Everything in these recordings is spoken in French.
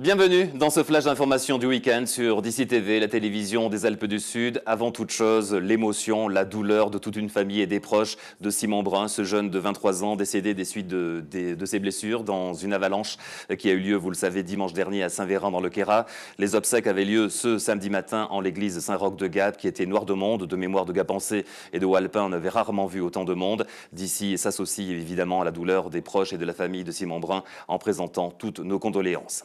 Bienvenue dans ce flash d'information du week-end sur d'ici TV, la télévision des Alpes du Sud. Avant toute chose, l'émotion, la douleur de toute une famille et des proches de Simon Brun, ce jeune de 23 ans décédé des suites de ses blessures dans une avalanche qui a eu lieu, vous le savez, dimanche dernier à Saint-Véran dans le Queyras. Les obsèques avaient lieu ce samedi matin en l'église Saint-Roch de Gap qui était noire de monde. De mémoire de Gapençais et de Walpin, on avait rarement vu autant de monde. D'ici s'associe évidemment à la douleur des proches et de la famille de Simon Brun en présentant toutes nos condoléances.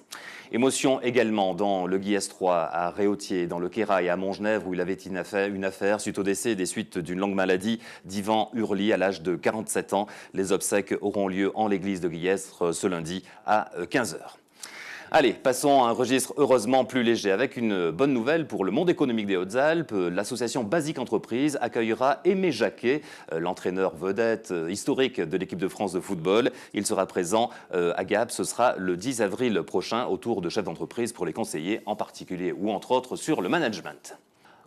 Émotion également dans le Guillestre 3 à Réautier, dans le Queyras et à Montgenèvre où il avait une affaire suite au décès des suites d'une longue maladie d'Yvan Hurly à l'âge de 47 ans. Les obsèques auront lieu en l'église de Guillestre ce lundi à 15 h. Allez, passons à un registre heureusement plus léger avec une bonne nouvelle pour le monde économique des Hautes-Alpes. L'association Basique Entreprise accueillera Aimé Jacquet, l'entraîneur vedette historique de l'équipe de France de football. Il sera présent à Gap, ce sera le 10 avril prochain autour de chefs d'entreprise pour les conseiller en particulier ou entre autres sur le management.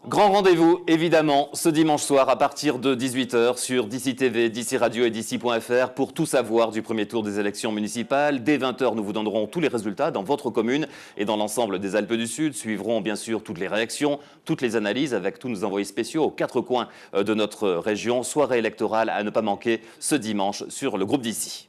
Grand rendez-vous, évidemment, ce dimanche soir à partir de 18 h sur d'ici TV, d'ici Radio et d'ici.fr pour tout savoir du premier tour des élections municipales. Dès 20 h, nous vous donnerons tous les résultats dans votre commune et dans l'ensemble des Alpes du Sud. Suivront bien sûr toutes les réactions, toutes les analyses avec tous nos envoyés spéciaux aux quatre coins de notre région. Soirée électorale à ne pas manquer ce dimanche sur le groupe d'ici.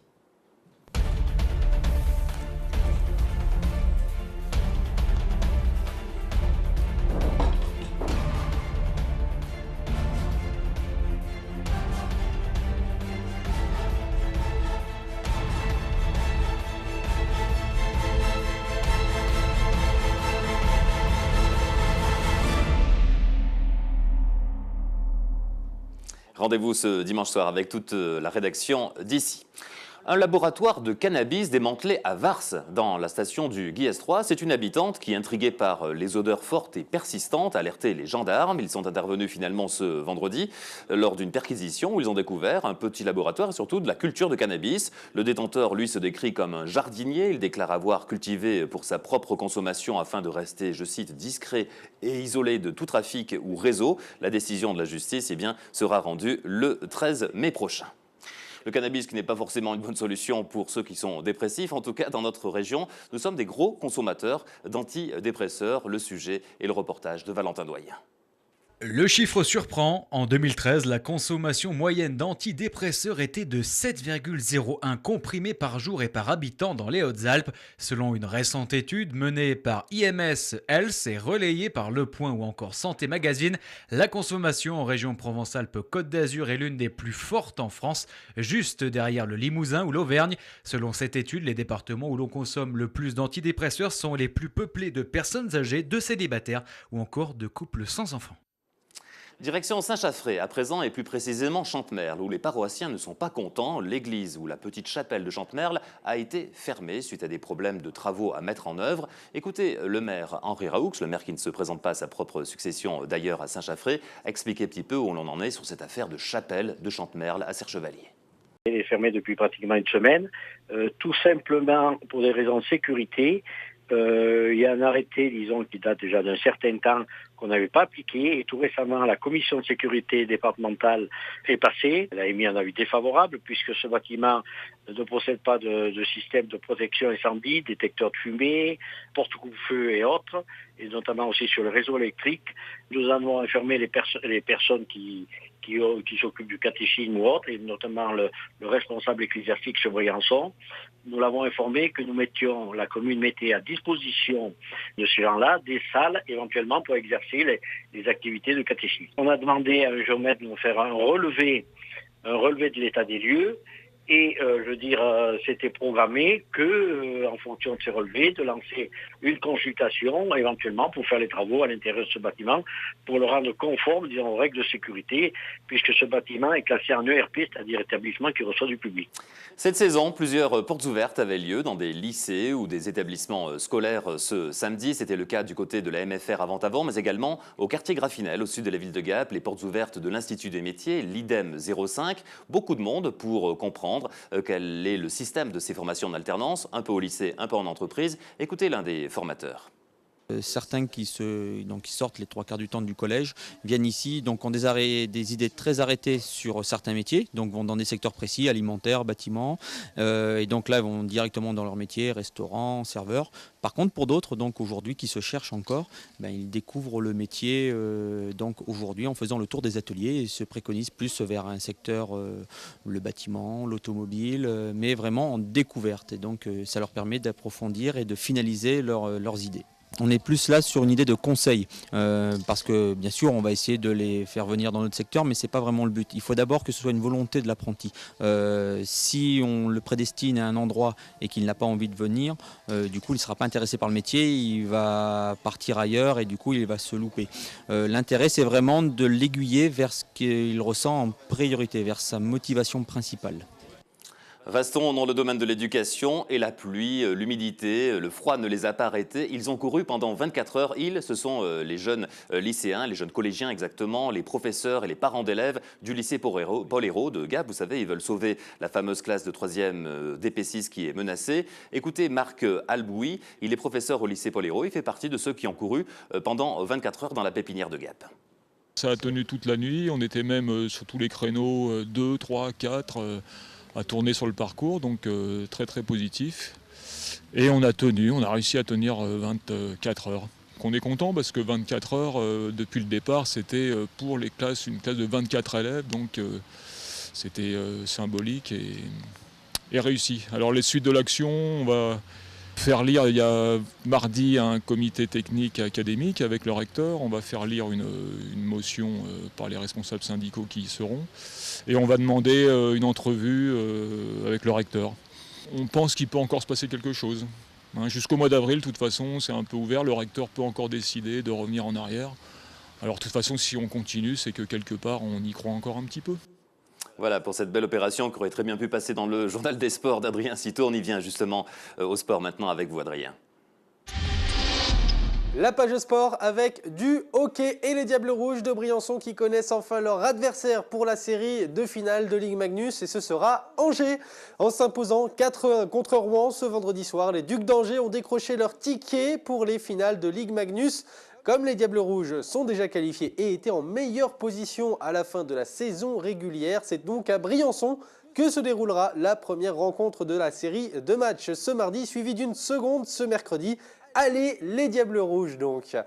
Rendez-vous ce dimanche soir avec toute la rédaction d'ici. Un laboratoire de cannabis démantelé à Vars, dans la station du Guillestre 3. C'est une habitante qui, intriguée par les odeurs fortes et persistantes, a alerté les gendarmes. Ils sont intervenus finalement ce vendredi lors d'une perquisition où ils ont découvert un petit laboratoire et surtout de la culture de cannabis. Le détenteur, lui, se décrit comme un jardinier. Il déclare avoir cultivé pour sa propre consommation afin de rester, je cite, discret et isolé de tout trafic ou réseau. La décision de la justice, eh bien, sera rendue le 13 mai prochain. Le cannabis qui n'est pas forcément une bonne solution pour ceux qui sont dépressifs. En tout cas, dans notre région, nous sommes des gros consommateurs d'antidépresseurs. Le sujet et le reportage de Valentin Doyen. Le chiffre surprend. En 2013, la consommation moyenne d'antidépresseurs était de 7,01 comprimés par jour et par habitant dans les Hautes-Alpes. Selon une récente étude menée par IMS Health et relayée par Le Point ou encore Santé Magazine, la consommation en région Provence-Alpes-Côte d'Azur est l'une des plus fortes en France, juste derrière le Limousin ou l'Auvergne. Selon cette étude, les départements où l'on consomme le plus d'antidépresseurs sont les plus peuplés de personnes âgées, de célibataires ou encore de couples sans enfants. Direction Saint-Chaffré, à présent, et plus précisément Chantemerle, où les paroissiens ne sont pas contents. L'église ou la petite chapelle de Chantemerle a été fermée suite à des problèmes de travaux à mettre en œuvre. Écoutez, le maire Henri Raoux, le maire qui ne se présente pas à sa propre succession d'ailleurs à Saint-Chaffré, expliquer un petit peu où l'on en est sur cette affaire de chapelle de Chantemerle à Serre-Chevalier. Elle est fermée depuis pratiquement une semaine, tout simplement pour des raisons de sécurité. Il y a un arrêté, disons, qui date déjà d'un certain temps qu'on n'avait pas appliqué et tout récemment la commission de sécurité départementale est passée. Elle a émis un avis défavorable puisque ce bâtiment ne possède pas de système de protection incendie, détecteur de fumée, porte-coupe-feu et autres, et notamment aussi sur le réseau électrique. Nous avons informé les personnes qui s'occupent du catéchisme ou autre, et notamment le responsable ecclésiastique sur Briançon. Nous l'avons informé que la commune mettait à disposition de ces gens-là des salles éventuellement pour exercer les activités de catéchisme. On a demandé à un géomètre de nous faire un relevé de l'état des lieux. Et c'était programmé que, en fonction de ces relevés, de lancer une consultation éventuellement pour faire les travaux à l'intérieur de ce bâtiment, pour le rendre conforme, disons, aux règles de sécurité, puisque ce bâtiment est classé en ERP, c'est-à-dire établissement qui reçoit du public. Cette saison, plusieurs portes ouvertes avaient lieu dans des lycées ou des établissements scolaires ce samedi. C'était le cas du côté de la MFR à Vent-Avant, mais également au quartier Graffinel, au sud de la ville de Gap, les portes ouvertes de l'Institut des métiers, l'IDEM 05. Beaucoup de monde pour comprendre quel est le système de ces formations en alternance, un peu au lycée, un peu en entreprise. Écoutez l'un des formateurs. Certains qui sortent les 3/4 du temps du collège viennent ici, donc ont des idées très arrêtées sur certains métiers, donc vont dans des secteurs précis, alimentaire, bâtiment, et donc là ils vont directement dans leur métier, restaurant, serveur. Par contre pour d'autres, donc aujourd'hui qui se cherchent encore, ils découvrent le métier donc aujourd'hui en faisant le tour des ateliers et se préconisent plus vers un secteur, le bâtiment, l'automobile, mais vraiment en découverte, et donc ça leur permet d'approfondir et de finaliser leurs idées. On est plus là sur une idée de conseil, parce que bien sûr on va essayer de les faire venir dans notre secteur, mais ce n'est pas vraiment le but. Il faut d'abord que ce soit une volonté de l'apprenti. Si on le prédestine à un endroit et qu'il n'a pas envie de venir, du coup il ne sera pas intéressé par le métier, il va partir ailleurs et du coup il va se louper. L'intérêt c'est vraiment de l'aiguiller vers ce qu'il ressent en priorité, vers sa motivation principale. Restons dans le domaine de l'éducation et la pluie, l'humidité, le froid ne les a pas arrêtés. Ils ont couru pendant 24 heures. Ce sont les jeunes lycéens, les jeunes collégiens exactement, les professeurs et les parents d'élèves du lycée Paul Hérault de Gap. Vous savez, ils veulent sauver la fameuse classe de 3e DP6 qui est menacée. Écoutez Marc Alboui, il est professeur au lycée Paul Hérault. Il fait partie de ceux qui ont couru pendant 24 heures dans la pépinière de Gap. Ça a tenu toute la nuit. On était même sur tous les créneaux 2, 3, 4... à tourner sur le parcours, donc très très positif. Et on a réussi à tenir 24 heures. On est content parce que 24 heures, depuis le départ, c'était pour les classes, une classe de 24 élèves, donc c'était symbolique et réussi. Alors les suites de l'action, on va faire lire, il y a mardi un comité technique académique avec le recteur, on va faire lire une motion par les responsables syndicaux qui y seront, et on va demander une entrevue avec le recteur. On pense qu'il peut encore se passer quelque chose. Jusqu'au mois d'avril, de toute façon, c'est un peu ouvert, le recteur peut encore décider de revenir en arrière. Alors de toute façon, si on continue, c'est que quelque part, on y croit encore un petit peu. Voilà pour cette belle opération qui aurait très bien pu passer dans le journal des sports d'Adrien Citour. On y vient justement au sport maintenant avec vous, Adrien. La page sport avec du hockey et les Diables Rouges de Briançon qui connaissent enfin leur adversaire pour la série de finale de Ligue Magnus, et ce sera Angers. En s'imposant 4-1 contre Rouen ce vendredi soir, les Ducs d'Angers ont décroché leur ticket pour les finales de Ligue Magnus. Comme les Diables Rouges sont déjà qualifiés et étaient en meilleure position à la fin de la saison régulière, c'est donc à Briançon que se déroulera la première rencontre de la série de matchs ce mardi, suivie d'une seconde ce mercredi. Allez les Diables Rouges donc.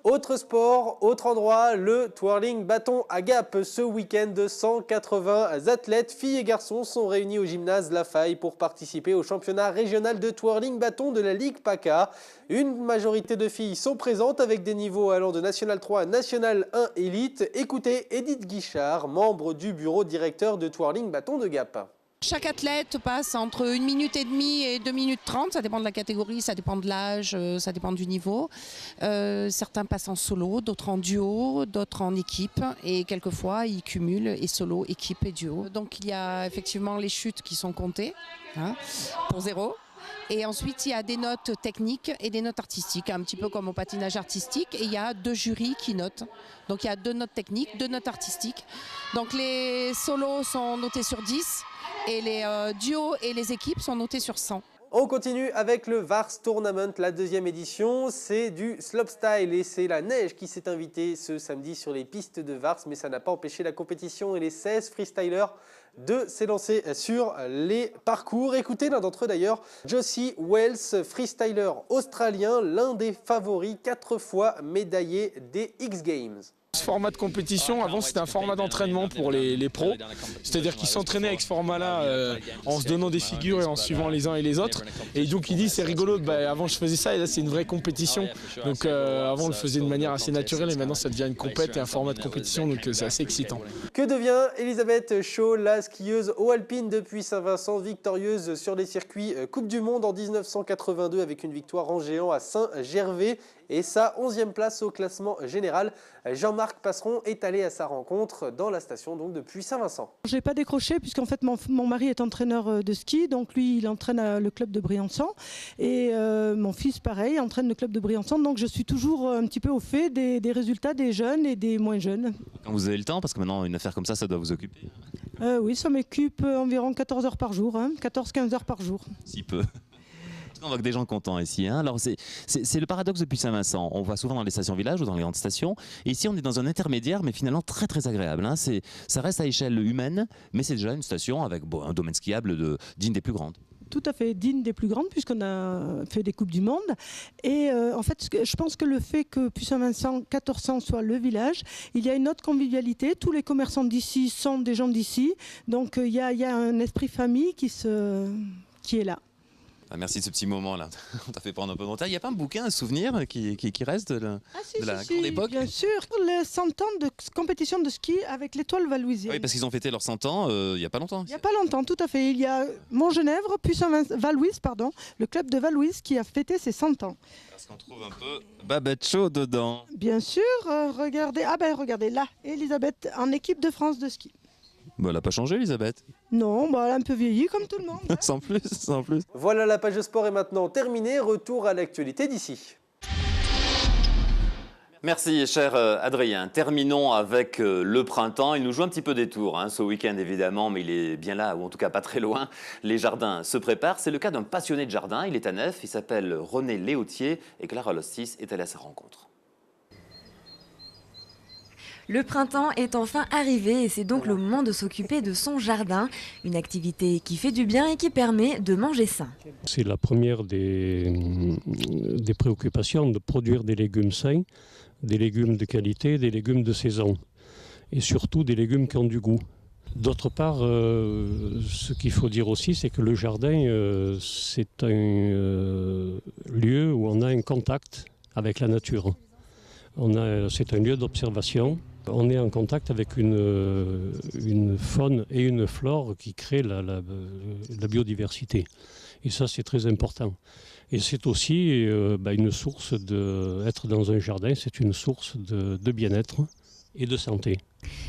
Autre sport, autre endroit, le twirling bâton à Gap. Ce week-end, 180 athlètes, filles et garçons, sont réunis au gymnase La Faille pour participer au championnat régional de twirling bâton de la Ligue PACA. Une majorité de filles sont présentes avec des niveaux allant de National 3 à National 1 Elite. Écoutez Edith Guichard, membre du bureau directeur de twirling bâton de Gap. Chaque athlète passe entre 1 minute et demie et 2 minutes 30, ça dépend de la catégorie, ça dépend de l'âge, ça dépend du niveau. Certains passent en solo, d'autres en duo, d'autres en équipe, et quelquefois ils cumulent et solo, équipe et duo. Donc il y a effectivement les chutes qui sont comptées pour 0. Et ensuite, il y a des notes techniques et des notes artistiques, un petit peu comme au patinage artistique. Et il y a 2 jurys qui notent. Donc il y a 2 notes techniques, 2 notes artistiques. Donc les solos sont notés sur 10 et les duos et les équipes sont notés sur 100. On continue avec le Vars Tournament, la 2e édition. C'est du slopestyle et c'est la neige qui s'est invitée ce samedi sur les pistes de Vars. Mais ça n'a pas empêché la compétition et les 16 freestylers de s'élancer sur les parcours. Écoutez l'un d'entre eux d'ailleurs, Josie Wells, freestyler australien, l'un des favoris, 4 fois médaillé des X Games. Ce format de compétition, avant c'était un format d'entraînement pour les pros, c'est-à-dire qu'ils s'entraînaient avec ce format-là en se donnant des figures et en suivant les uns et les autres. Et donc il dit c'est rigolo, avant je faisais ça et là c'est une vraie compétition. Donc avant on le faisait de manière assez naturelle et maintenant ça devient une compète et un format de compétition, donc c'est assez excitant. Que devient Elisabeth Shaw, la skieuse eau alpine depuis Saint-Vincent, victorieuse sur les circuits Coupe du Monde en 1982 avec une victoire en géant à Saint-Gervais et sa 11e place au classement général. Jean-Marc Passeron est allé à sa rencontre dans la station donc depuis Saint-Vincent. Je n'ai pas décroché puisqu'en fait mon mari est entraîneur de ski, donc lui il entraîne le club de Briançon et mon fils pareil entraîne le club de Briançon, donc je suis toujours un petit peu au fait des résultats des jeunes et des moins jeunes. Quand vous avez le temps, parce que maintenant une affaire comme ça doit vous occuper. Oui, ça m'occupe environ 14 heures par jour, 14-15 heures par jour. Si peu. On voit que des gens contents ici. Hein. Alors c'est le paradoxe depuis Saint-Vincent. On voit souvent dans les stations villages ou dans les grandes stations. Et ici, on est dans un intermédiaire, mais finalement très très agréable. Hein. Ça reste à échelle humaine, mais c'est déjà une station avec un domaine skiable digne des plus grandes. Tout à fait digne des plus grandes puisqu'on a fait des Coupes du Monde. Et en fait, je pense que le fait que Puy-Saint-Vincent, 1400 soit le village, il y a une autre convivialité. Tous les commerçants d'ici sont des gens d'ici. Donc il y a un esprit famille qui est là. Ah, merci de ce petit moment-là. On t'a fait prendre un peu de temps. Il n'y a pas un bouquin, un souvenir qui reste de la grande époque? Bien sûr, les 100 ans de compétition de ski avec l'étoile valouisienne. Oui, parce qu'ils ont fêté leurs 100 ans il n'y a pas longtemps. Il n'y a pas longtemps, tout à fait. Il y a Montgenèvre, Valouise, le club de Valouise qui a fêté ses 100 ans. Parce qu'on trouve un peu Babette Chaud dedans. Bien sûr, regardez. Ah ben regardez là, Elisabeth en équipe de France de ski. Bah, elle n'a pas changé, Elisabeth. Non, elle a un peu vieilli comme tout le monde. Hein. Sans plus. Voilà, la page de sport est maintenant terminée. Retour à l'actualité d'ici. Merci, cher Adrien. Terminons avec le printemps. Il nous joue un petit peu des tours ce week-end, évidemment, mais il est bien là, ou en tout cas pas très loin. Les jardins se préparent. C'est le cas d'un passionné de jardin. Il est à Neuf. Il s'appelle René Léautier et Clara Lostis est allée à sa rencontre. Le printemps est enfin arrivé et c'est donc le moment de s'occuper de son jardin. Une activité qui fait du bien et qui permet de manger sain. C'est la première des préoccupations de produire des légumes sains, des légumes de qualité, des légumes de saison et surtout des légumes qui ont du goût. D'autre part, ce qu'il faut dire aussi, c'est que le jardin, c'est un lieu où on a un contact avec la nature. C'est un lieu d'observation. On est en contact avec une faune et une flore qui créent la biodiversité. Et ça, c'est très important. Et c'est aussi une source être dans un jardin, c'est une source de bien-être et de santé.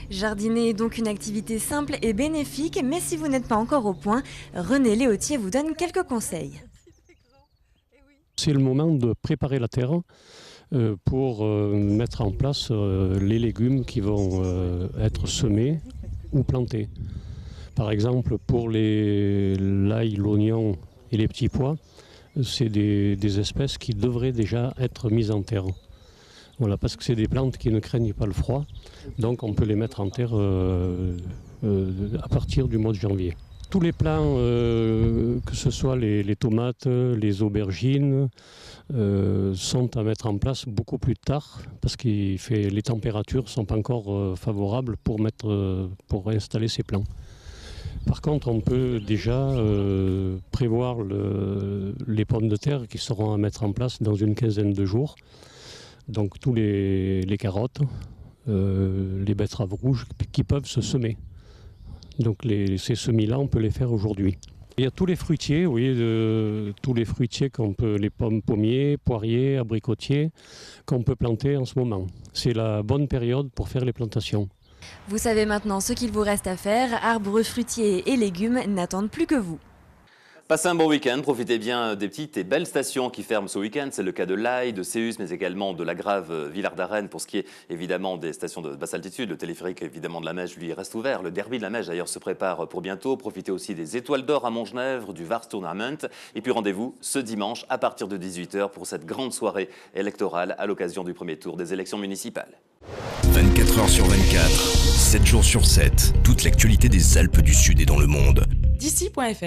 Jardiner est donc une activité simple et bénéfique, mais si vous n'êtes pas encore au point, René Léautier vous donne quelques conseils. C'est le moment de préparer la terre pour mettre en place les légumes qui vont être semés ou plantés. Par exemple, pour l'ail, l'oignon et les petits pois, c'est des espèces qui devraient déjà être mises en terre. Voilà, parce que c'est des plantes qui ne craignent pas le froid, donc on peut les mettre en terre à partir du mois de janvier. Tous les plants, que ce soit les tomates, les aubergines, sont à mettre en place beaucoup plus tard parce que les températures ne sont pas encore favorables pour installer ces plants. Par contre, on peut déjà prévoir les pommes de terre qui seront à mettre en place dans une quinzaine de jours. Donc tous les carottes, les betteraves rouges qui peuvent se semer. Donc ces semis-là, on peut les faire aujourd'hui. Il y a tous les fruitiers, tous les fruitiers les pommes pommiers, poiriers, abricotiers, qu'on peut planter en ce moment. C'est la bonne période pour faire les plantations. Vous savez maintenant ce qu'il vous reste à faire. Arbres, fruitiers et légumes n'attendent plus que vous. Passez un bon week-end, profitez bien des petites et belles stations qui ferment ce week-end. C'est le cas de l'Aille, de Céus, mais également de la Grave Villard-d'Arène pour ce qui est évidemment des stations de basse altitude. Le téléphérique évidemment de la Mèche, lui, reste ouvert. Le derby de la Mèche d'ailleurs se prépare pour bientôt. Profitez aussi des Étoiles d'Or à Montgenèvre, du Vars Tournament. Et puis rendez-vous ce dimanche à partir de 18h pour cette grande soirée électorale à l'occasion du premier tour des élections municipales. 24 heures sur 24, 7 jours sur 7, toute l'actualité des Alpes du Sud et dans le monde. D'ici.fr